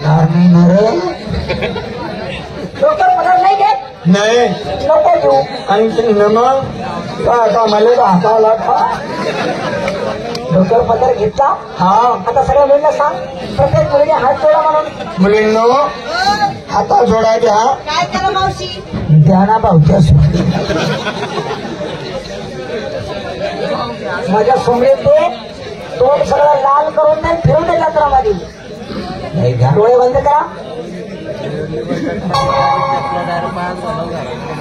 नाही ना रे, डोक्यावर पदर नाही घेत, नाही नको घेऊ. आणि मग आता मला हाताला डोक्यावर पदर घेतला. हा आता सगळ्या मुलींना सांग, प्रत्येक मुलीने हात जोडा म्हणून. मुलींनो हाता जोडायच्या. काय करा मावशी? द्या ना भाऊच्या सुट्टी. माझ्या सोमडीत ते तोंड सगळं लाल करून नाही फिरून दे जत्रामध्ये. नाही का? डोळे बंद करा.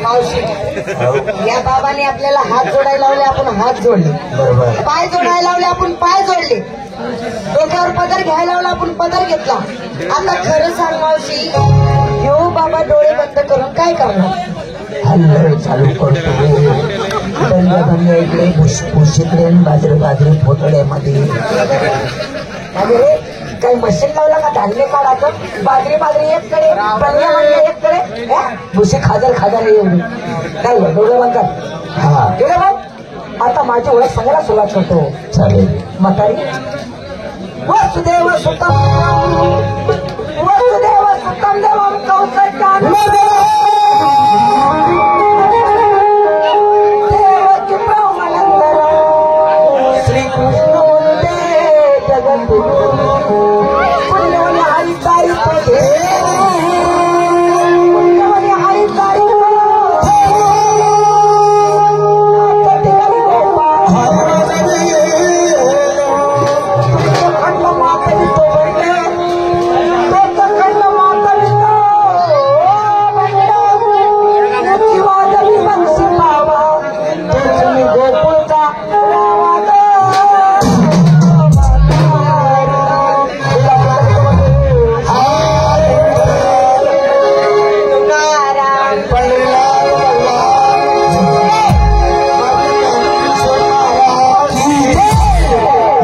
मावशी, या बाबाने आपल्याला हात जोडायला लावले, आपण हात जोडले. बरोबर. पाय जोडायला लावले, आपण पाय जोडले. डोक्यावर पदर घ्यायला लावला, आपण पदर घेतला. आता खरं सांग मावशी, घेऊ बाबा डोळे बंद करून काय करणार? हल्लर चालू करतो. बंद इकडे भुशीकडे बाजरी पोतड्यामध्ये. अरे काही मशीन लावलं का धान्य काढायचं? बाजरी एककडे, बंड्या एककडे, भुशी खाजल एवढी. काय डोळे बंद कर. हा डोळे बंद. आता माझी ओळख सांगायला सुरुवात करतो. चालेल. म्हातारी, वसुदेव सुतम